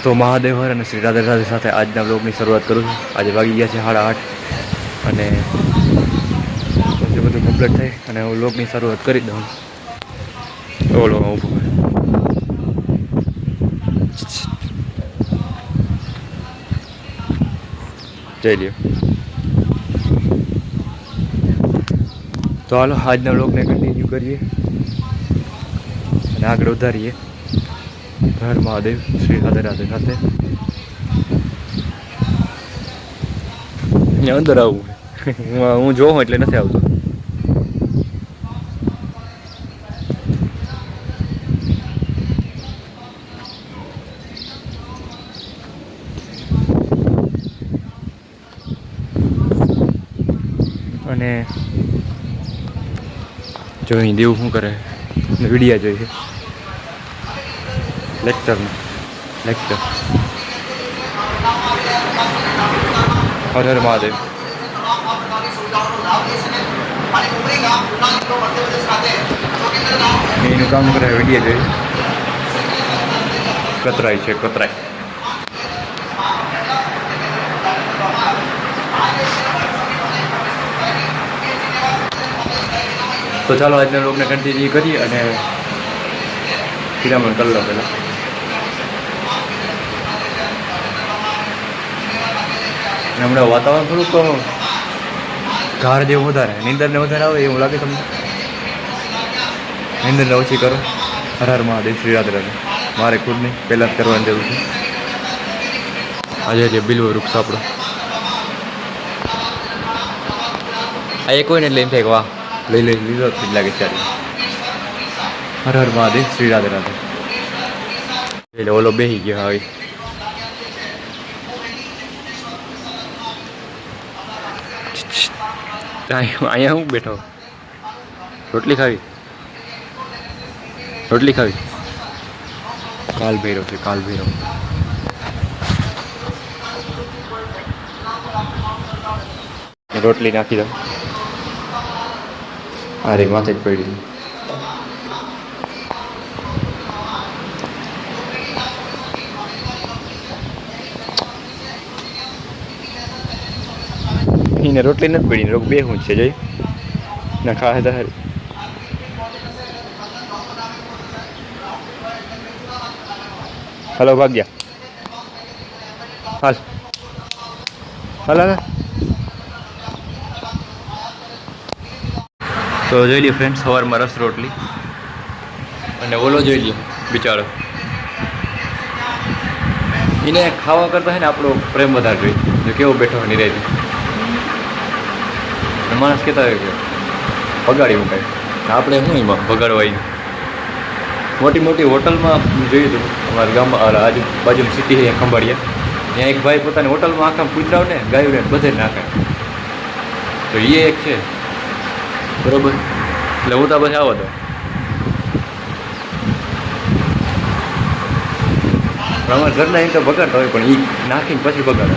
તો મહાદેવ હર અને શ્રી રાધે રાધે સાથે આજના બ્લોગની શરૂઆત કરું છું. આજે વાગી ગયા છે 8:30 અને પછી બધું કમ્પ્લીટ થઈ અને હું બ્લોગની શરૂઆત કરી દઉં. ઓલો ઊભો જઈ લ્યો. તો હાલો આજના બ્લોગને કન્ટિન્યુ કરીએ અને આગળ વધારીએ. હર મહાદેવ શ્રી રાધે રાધે સાથે. અહીંયા અંદર આવવું હું જોઉં એટલે નથી આવતો. અને જોઈ દેવું શું કરે વિડીયા જોઈએ લેક્ચર હર હર મહાદેવ. એનું કામ કરે વિડીયો જોઈએ. કતરાય છે કતરાય. તો ચાલો આજના લોકોને કન્ટિન્યુ કરીએ અને પિરામણ કરી લો પહેલાં. હમણાં વાતાવરણ થોડુંક ઘાર જેવું વધારે નીંદરને વધારે આવે એવું લાગે તમને? નીંદરને ઓછી કરો. હર હર મહાદેવ શ્રી રાધે રાધે. મારે ખુદની પહેલાં જ કરવાની જરૂર છે. આજે જે બિલવો વૃક્ષ આપણો આ એક હોય ને એટલે એમ થાય કે વાહ લઈ લીધો જ લાગે ત્યારે. હર હર મહાદેવ શ્રી રાધે રાધે. એટલે ઓલો બેસી ગયો હવે. અહીંયા હું બેઠો રોટલી ખાવી કાલ ભૈરવ છે કાલ ભૈરવ. રોટલી નાખી દો. અરે માથે જ પડી. એને રોટલી નથી પડી રોગ બે હું છે જઈ ના ખાય તો હારી. હલો ભાગ્યા હાલ હાલ હાલ. તો જોઈ લ્યો ફ્રેન્ડ સવારમાં રસ રોટલી અને ઓલો જોઈ લ્યો બિચારો. એને ખાવા કરતા છે ને આપણો પ્રેમ વધારે જોઈએ. જો કેવો બેઠો નહીં રહેતી. માણસ કહેતા હોય કે બગાડી મુકાય આપણે શું એમાં બગાડવાય. મોટી મોટી હોટલમાં જોયું હતું અમારા ગામમાં આજુબાજુની સિટી છે ખંભાળિયા. ત્યાં એક ભાઈ પોતાની હોટલમાં આખા કૂતરાઓ ને ગાયું ને બધે નાખે. તો એ એક છે બરોબર. એટલે હું તો પછી આવો તો અમારા ઘરના એમ તો બગાડતા હોય પણ એ નાખીને પછી બગાડે.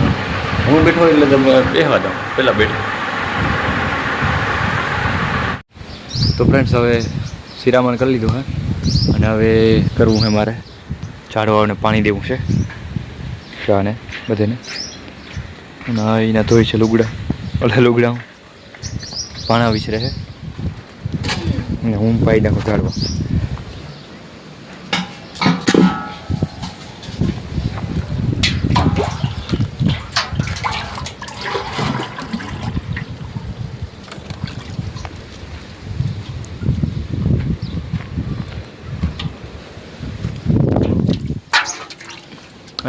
હું બેઠો હોય એટલે તમે બેસવા દઉં પહેલાં બેઠો. તો ફ્રેન્ડ્સ હવે શિરામણ કરી લીધું હે અને હવે કરવું છે મારે ઝાડવાઓને પાણી દેવું છે શાને બધાને. અને એના ધોઈ છે લુગડા ઓલા લુગડા પાણા વિસરે છે અને હું પાઈ નાખું ઝાડવા.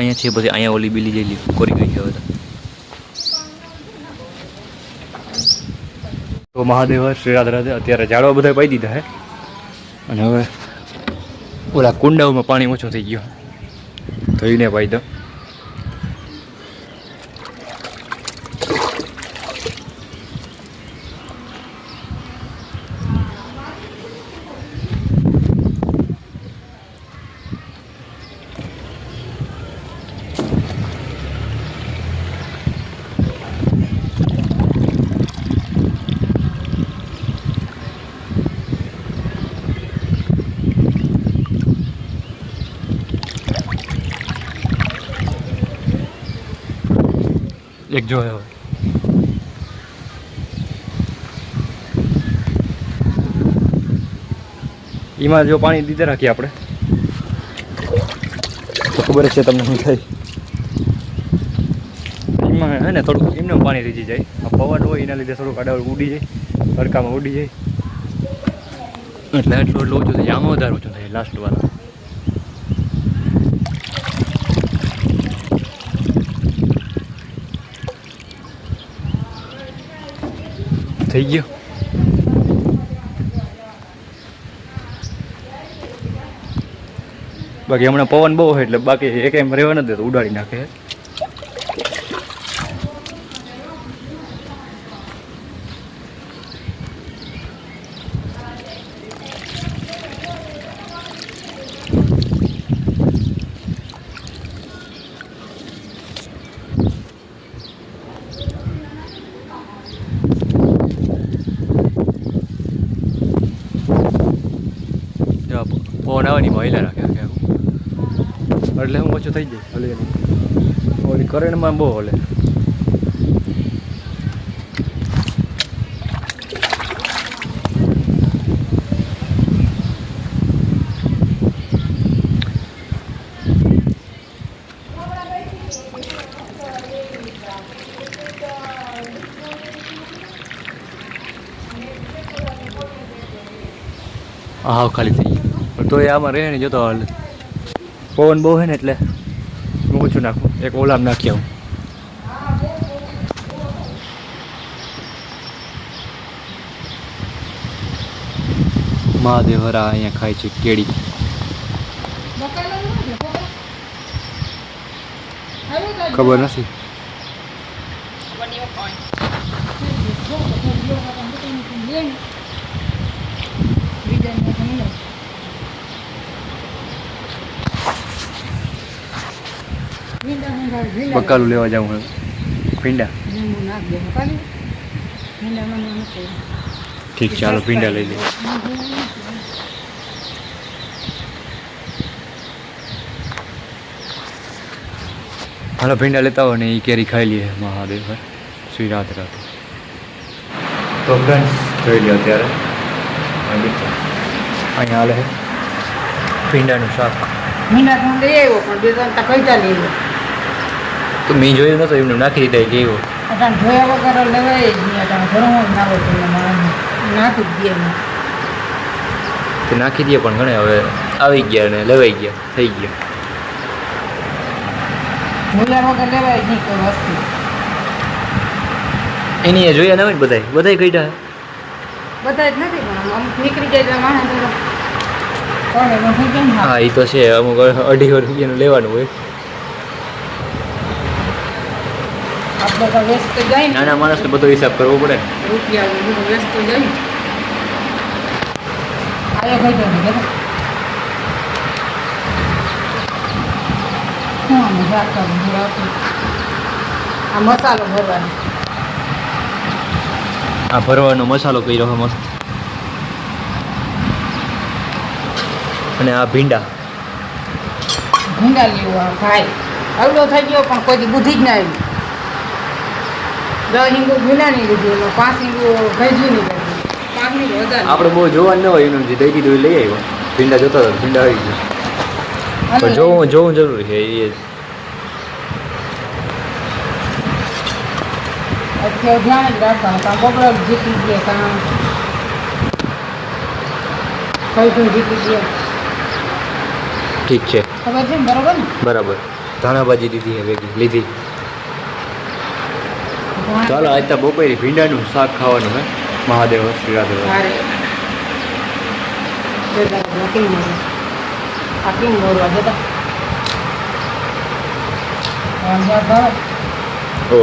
અહીંયા છે બધી અહીંયા ઓલી બીલી જેલી કોરી ગઈ છે હવે તો મહાદેવ શ્રી રાધે રાધે. અત્યારે ઝાડવા બધા પાઈ દીધા હે અને હવે ઓલા કુંડાઓમાં પાણી ઓછો થઈ ગયો તો એને પાઈ દો. એક જો હવે એમાં જો પાણી દીધે રાખીએ આપણે તો ખબર જ છે તમને શું થાય. એમાં હે ને થોડુંક એમને પાણી રીજી જાય. આ પવન હોય એના લીધે થોડુંક આડા ઉડી જાય, તડકામાં ઉડી જાય એટલે એટલું ઓછું થાય. આમાં વધારે ઓછું થાય લાસ્ટ વાળા. થઈ ગયો. બાકી હમણાં પવન બહુ હોય એટલે બાકી એક એમ રહેવા નથી દેતો, ઉડાડી નાખે. પવન આવે ની મહિલા રાખે એટલે હું ઓછું થઈ જાય. હલે ઓલી કરંટમાં બહુ હલે. હા ખાલી થઈ ગયું તો એ આમાં રહે ને જતો હાલ. પવન બહુ છે ને એટલે હું ઓછું નાખું. એક ઓલામ નાખી આવું. મહાદેવ હરા અહીંયા ખાય છે કેળી. ખબર નથી. બકાલું લેવા જાઉં હવે. ભીંડા ઠીક, ચાલો ભીંડા લઈ લઈએ. હાલો ભીંડા લેતા હોય ને એ કેરી ખાઈ લઈએ. મહાદેવ શ્રી રાધે રાધે. તો ફ્રેન્ડ્સ જોઈ લો અત્યારે અહીંયા હાલે છે ભીંડાનું શાક. ભીંડા તો લઈ આવ્યો પણ બે ત્રણ કઈતા લઈ આવ્યો તો મેં જોયું નતો, એમને નાખી દીધા કેવો. અટાણ જોયા વગર લેવાય જ નહીં. અટાણ ઘણું જ નાખો નાખી જ દે. તો નાખી દઈએ પણ ઘણે હવે આવી ગયા ને લેવાઈ ગયા, થઈ ગયા. જોયા વગર લેવાય જ નહીં કોઈ વસ્તુ. એની એ જોયા ન હોય ને બધાય કઈડા બધા જ નથી પણ અમુક નીકળી જાય એટલે માણસ હા એ તો છે. અમુક 250 રૂપિયાનું લેવાનું હોય. આપણે તો વેસ્ટ તો જાય ને. નાના માણસને બધો હિસાબ કરવો પડે ને. રૂપિયા બધું વેસ્ટ તો જાય. આયો ખાઈ જાય ને હા મજા આવતી. આ મસાલો ભરવાનો. આ ભરવાનો મસાલો કર્યો છે મસ્ત. અને આ ભીંડા લેવા ભાઈ અવડો થઈ ગયો પણ કોઈ બુદ્ધિ જ ના આવી. 10 હિંગુ ભીંડા નહીં લીધી, એમાં 5 હિંગુ ભેજ્યું નહીં લીધું. 5 હિંગુ વધારે આપણે બહુ જોવાનું ન હોય. એનું જે દઈ દીધું એ લઈ આવ્યો. ભીંડા જોતા હતા, ભીંડા આવી ગયા. પણ જોવું જરૂરી છે. એ અત્યારે ધ્યાન જ રાખવાનું. કાં બબડો જીતી દે, કાં કઈ જીતી દે. ઠીક છે, ખબર છે ને? બરોબર ને? બરાબર. ધાણાભાજી દીધી છે ભેગી લીધી. ચાલો આજ તો બપોરે ભીંડાનું શાક ખાવાનું હે. મહાદેવ શ્રી રાધે રાધે. ઓ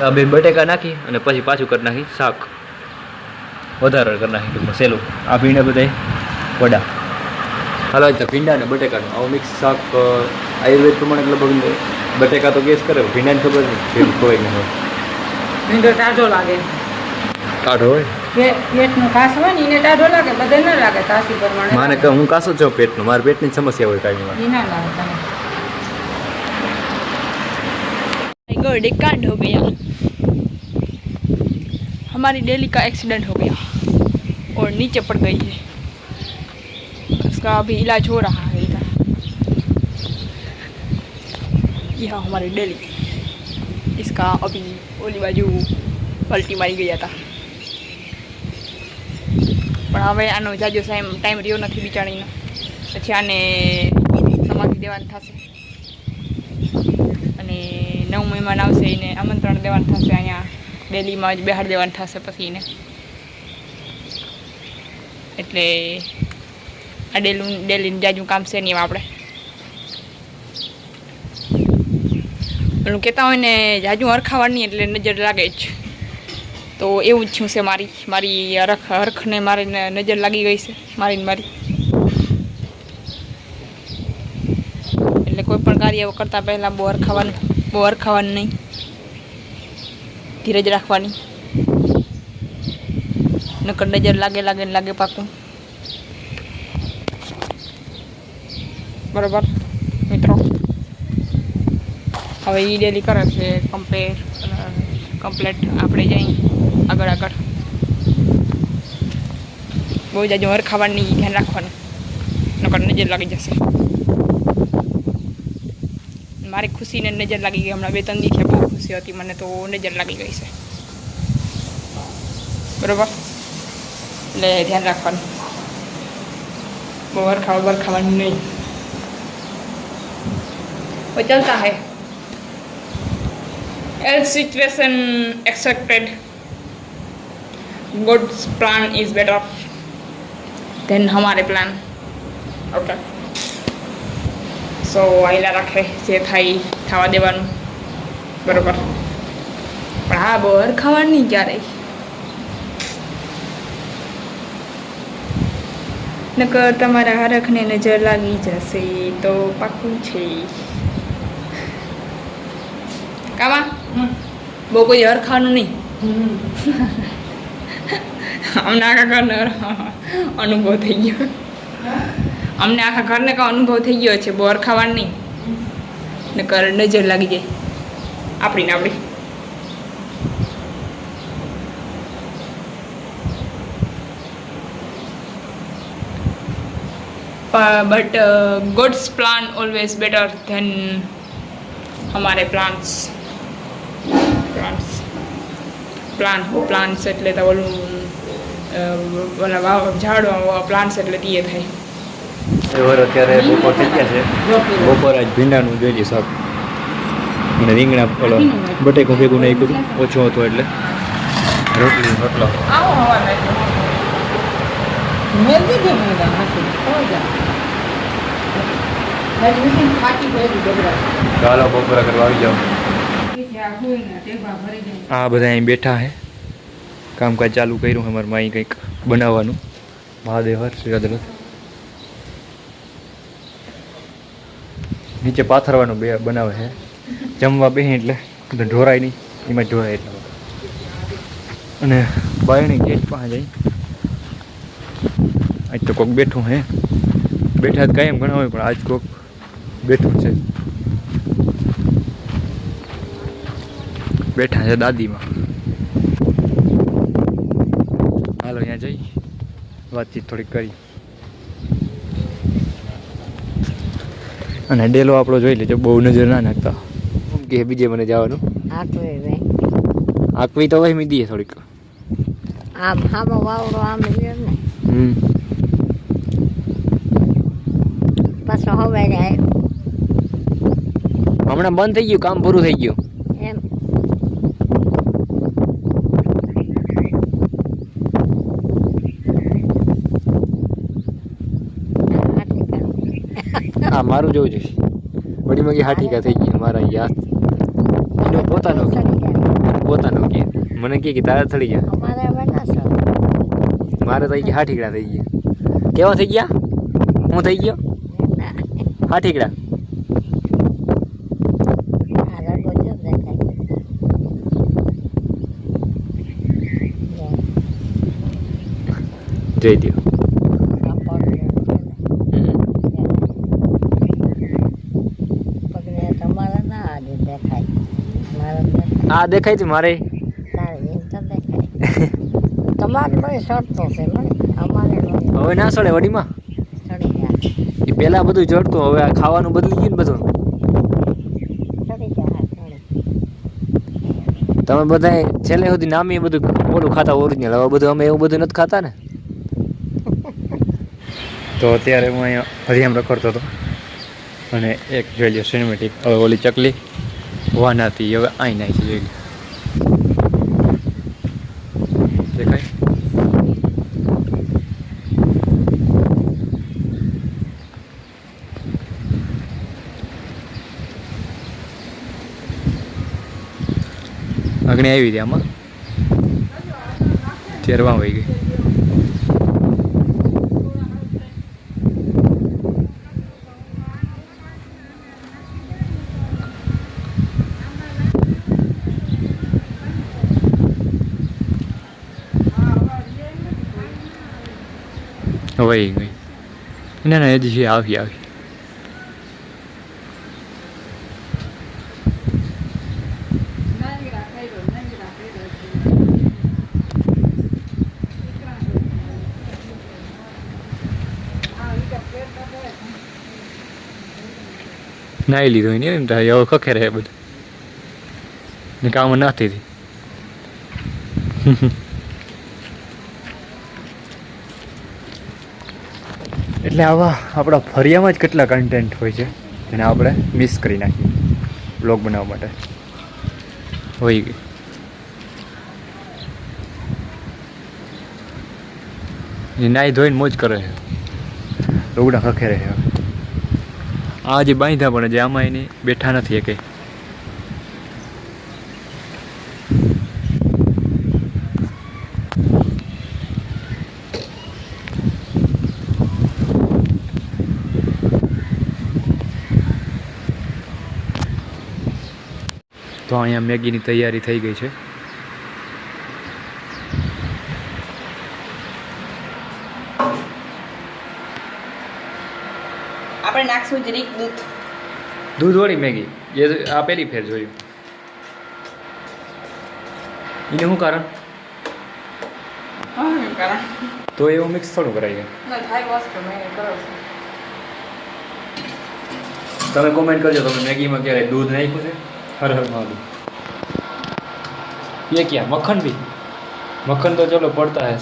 આ બે બટેકા નાખી અને પછી પાછું કરી નાખી શાક. વધારે કરી નાખી ટૂંકમાં સહેલું. આ ભીંડા બધા વડા. હાલો તો ભીંડા ને બટેકાનું આવું મિક્સ શાક. આયુર્વેદ પ્રમાણે લગભગ બટેકા તો ગેસ કરે, ભીંડાને ખબર નહીં કોઈ ન હોય. ભીંડો ટાઢો લાગે. કાઢો હોય પેટનો કાસ હોય ને એને ટાઢો લાગે, બધે ન લાગે, તાસી પ્રમાણે માને કે હું કાસો છું પેટનો, મારા પેટની સમસ્યા હોય કાંઈ એ ના લાગે તમે. गॉड एक कांड हो गया, हमारी डेली का एक्सीडेंट हो गया और नीचे पड़ गई है, उसका अभी इलाज हो रहा है इधर। यह हमारी डेली, इसका अभी ओली बाजू पलटी मारी गया था, પણ હવે આનો જાજો ટાઈમ રહ્યો નથી બિચારીનો, પછી આને સમાધિ દેવાનું થશે અને નવ મહેમાન આવશે એને આમંત્રણ દેવાનું થશે, અહીંયા ડેલીમાં જ બહાર દેવાનું થશે પછી એને, એટલે આ ડેલીનું જાજુ કામ છે નહીં આપણે પેલું કહેતા હોય ને જાજુ હરખાવાની એટલે નજર લાગે જ, તો એવું જ છું છે મારી હરખને મારી નજર લાગી ગઈ છે મારી એટલે કોઈ પણ કાર્ય કરતાં પહેલાં બહુ હરખાવાનું નહીં, ધીરજ રાખવાની, નકર નજર લાગે પાકું. બરાબર મિત્રો, હવે એ ડેલી કરે છે કમ્પ્લેટ, આપણે જઈ આગળ બહુ જાજુ હરખાવાની ધ્યાન રાખવાનું, નકર નજર લાગી જશે. મારી ખુશીને નજર લાગી ગઈ, હમણાં 2-3 દિવસે બહુ ખુશી હતી મને, તો નજર લાગી ગઈ છે. બરાબર, એટલે ધ્યાન રાખવાનું, બહુ હરખાવાનું નહીં. वो चलता है, else situation accepted, God's plan is better than हमारे plan. Okay, so આયલા રાખે જે થાય થવા દેવાનું, બરોબર, પણ હા બહુ હરખાવાનું નહીં ક્યારેય, નકર તમારા હરખને નજર લાગી જશે તો પાકું છે. કામાં બહુ કોઈ હરખાનું નહીં, અમને આખા ઘરને અનુભવ થઈ ગયો, અમને આખા ઘરને કાં અનુભવ થઈ ગયો છે, બહુ હરખાવાનું નહીં, નકર નજર લાગી જાય આપણી. But God's plan always better than हमारे plans એટલે તો ઓલું ઝાડવા પ્લાન્સ એટલે તે થાય. અત્યારે બપોર થઈ ગયા છે, બપોર આજ ભીંડાનું જોઈએ શાક અને રીંગણા બટેકું ભેગું નહીં કર્યું, ઓછું હતું એટલે રોટલો. આવો હવા મેં દીધી મેં નથી હો જા મેં ખાટી ભરી ડબરા ચાલો બપોરા કરવા આવી જાઓ. આ બધા અહીં બેઠા હે, કામકાજ ચાલુ કર્યું અમારે માઈ કંઈક બનાવવાનું, મહાદેવ હર શ્રી અદરથ નીચે પાથરવાનું બનાવે છે, જમવા બેહે એટલે ઢોરાય નહીં, એમાં જ ઢોરાય એટલા અને બાયણી ગેટ પાસે જઈ આજ તો કોઈક બેઠું હે, બેઠા જ કાંઈ એમ ઘણા હોય પણ આજ કોઈક બેઠું છે, બેઠા છે દાદીમાં. હાલો અહીંયા જઈ વાતચીત થોડીક કરી અને ડેલો આપણો જોઈ લેજો, બહુ નજર ના નાખતા, કે બીજે મને જવાનું આકવી તો વહી દઈએ થોડીક આમ હામો વાવડો આમ રહ્યો ને પાછો હવે જાય હમણાં બંધ થઈ ગયું, કામ પૂરું થઈ ગયું. એમ હા મારું જોવું જોઈએ, વળી મગી હાઠીકા થઈ ગયા મારા યાદ એનો પોતાનો કે મને કે તારા થડી ગયા, અમારે બનાસો મારે તો ગયા હાઠીકડા થઈ ગયા. કેવા થઈ ગયા? હું થઈ ગયો હાઠીકડા. જઈ દો. પગને તમારા ના આજે દેખાય મારા દેખાય આ દેખાય છે મારે. તારે એમ તો દેખાય તમારે ભાઈ સડતો છે મને અમારે નહીં. હવે ના સડે વડીમાં. સડી ગયા એ પહેલા બધું ચડતું, હવે આ ખાવાનું બદલી ગયું ને બધું. સડી ગયા સડી તમે બધા છેલ્લે સુધી નામી એ બધું ઓલું ખાતા ઓરિજિનલ, હવે બધું અમે એવું બધું નથી ખાતા ને. તો અત્યારે હું અહીંયા હરિયામ રખડતો હતો અને એક જોઈ લો સિનેમેટિક. હવે ઓલી ચકલી વાનાથી હવે અહીં નાઈ છે, જોઈ લો. દેખાય? અગ્નિ આવી હતી આમાં, ચેરવા વહી ગઈ. વહી ગઈ. ના ના હજી આવી આવી. નાઈ લીધો ને એમ થાય, હવે ખખે રહે બધું ને કામ નથી. એટલે આવા આપણા ફરિયામાં જ કેટલા કન્ટેન્ટ હોય છે જેને આપણે મિસ કરી નાખીએ બ્લોગ બનાવવા માટે. હોય ગઈ. નાઈ ધોઈને મોજ કરે છે, રોગડા ખખે રહે. આ જે બાંધ્યા પણ જે આમાં એને બેઠા નથી એ કંઈ. તો અહીંયા મેગીની તૈયારી થઈ ગઈ છે. આપણે નાખશું જરીક દૂધ. દૂધવાળી મેગી એ આ પહેલી ફેર જોયું. એને શું કારણ? કારણ તો એવું મિક્સ થોડું કરાય ગયું. ના થાય બસ તમે કરો છો. તમે કોમેન્ટ કરજો તમે મેગીમાં ક્યારે દૂધ નાખ્યું છે. હર હર મહાદેવ. ये क्या मक्खन भी? मक्खन तो चलो पड़ता है,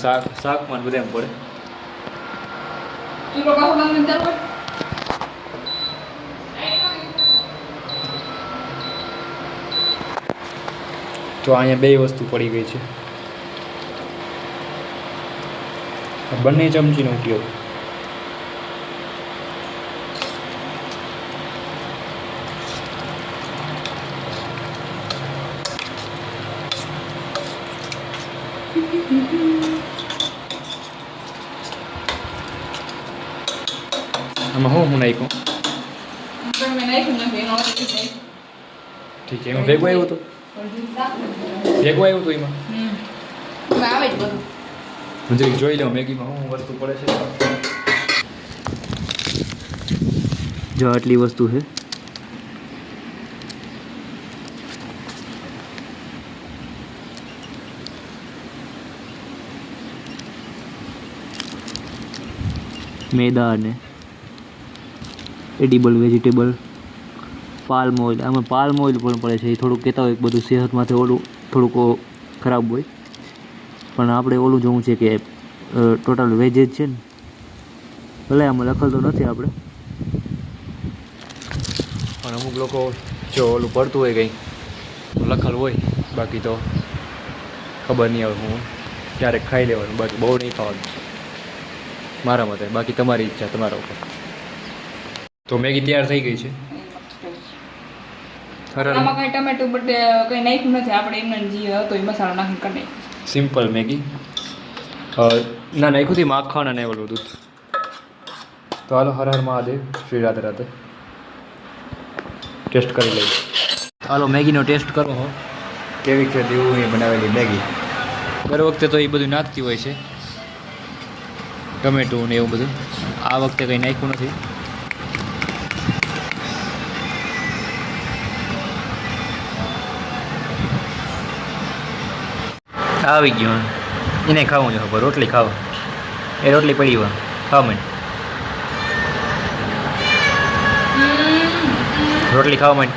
साग में બધે એમ પડે. કિલો કાહો લાગે અંદર પર તો અહીંયા બે વસ્તુ પડી ગઈ છે. બંને ચમચીનો ઉપયોગ. આમાં હું નાખ્યું? મેં નાખ્યું નથી એનો અર્થ એ છે. ઠીક છે. એમાં ભેગું આવ્યું હતું? ભેગું આવ્યું હતું એમાં? એમાં આવે જ બધું. હું જરીક જોઈ લઉં મેગીમાં શું વસ્તુ પડે છે. જો આટલી વસ્તુ છે. મેદા અને એડિબલ વેજીટેબલ, પાલ્મ ઓઇલ. આમાં પાલ્મ ઓઇલ પણ પડે છે. એ થોડુંક કહેતા હોય બધું સેહત માટે ઓલું થોડુંક ખરાબ હોય, પણ આપણે ઓલું જોવું છે કે ટોટલ વેજ જ છે ને. ભલે આમાં લખેલ તો નથી આપણે, પણ અમુક લોકો જો ઓલું પડતું હોય કંઈ લખેલ હોય, બાકી તો ખબર નહીં આવે. હું ક્યારેક ખાઈ લેવાનું, બાકી બહુ નહીં ખાવાનું મારા મતે. બાકી તમારી ઈચ્છા, તમારા ઉપર. તો મેગી તૈયાર થઈ ગઈ છે. આમાં કઈ ટમેટું બટ કઈ નાખ્યું નથી. આપણે એમને જે હતો એ મસાલો નાખીને કરી નાખ્યું. Simple Maggi. ના નાખ્યું હતી માખણ અને ઓલું દૂધ. તો હાલો, હર હર મહાદેવ, શ્રી રાધે રાધે. ટેસ્ટ કરી લઈએ. હાલો મેગીનો ટેસ્ટ કરો હો, કેવી છે દેવું એ બનાવેલી મેગી. દર વખતે તો એ બધું નાખતી હોય છે, ટમેટું ને એવું બધું. આ વખતે કંઈ નાખ્યું નથી. આવી ગયું એને ખાવું છે ખબર રોટલી ખાવ એ રોટલી પડી હોય ખાવ મને રોટલી ખાવ મને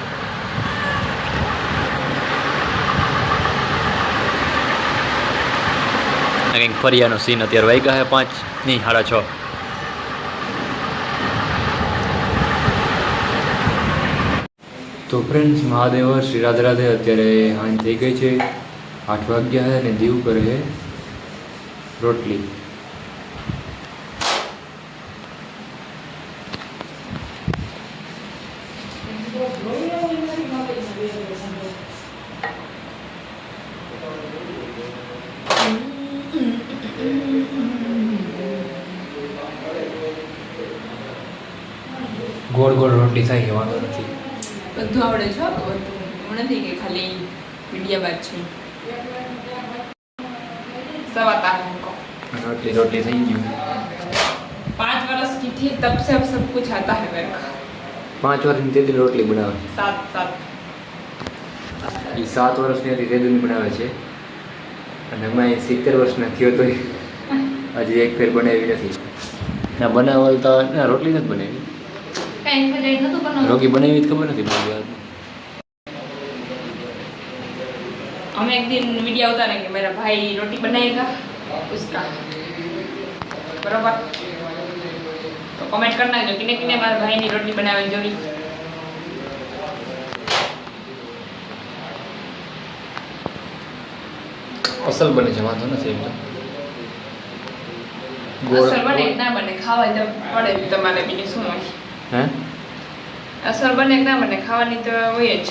કંઈક ફરિયાનો સીન અત્યારે વાગ્યા છે 5 નહીં 6:30. તો ફ્રેન્ડ્સ મહાદેવ શ્રી રાધે રાધે. અત્યારે હાંજ થઈ ગઈ છે 8 વાગ્યા છે અને દીવ કરે છે રોટલી. ગોળ ગોળ રોટલી થાય કે વાંધો નથી. બધું આવડે છો બધું એવું નથી કે ખાલી મીડિયા બાદ છે સવાતા हमको રોટલી રોટલી થઈ ગયું. 5 वर्ष की थी तब से अब सब कुछ आता है मेरे को 5 વર્ષની તેદી રોટલી બનાવે. 7 એ 7 વર્ષની હતી તેદી બનાવે છે અને અમે 70 વર્ષના થયો તો હજી એક ફેર બનાવી નથી. ના બનાવલ તો ના રોટલી નથી બનાવી. कहीं पे लेट तो बनाओ રોટલી બનાવી ખબર નથી બહુ યાદ. हमें एक दिन वीडियो उतारेंगे मेरा भाई रोटी बनाएगा उसका बराबर तो कमेंट करना जो किने किने हमारे भाई ની રોટલી બનાવવાની જોડી અસલ બને છે વાંધો નથી એમ તો. અસર બને કે ના બને ખાવા તો પડે તમારે બીજું શું હોય હે અસર બને કે ના બને ખાવાની તો હોય જ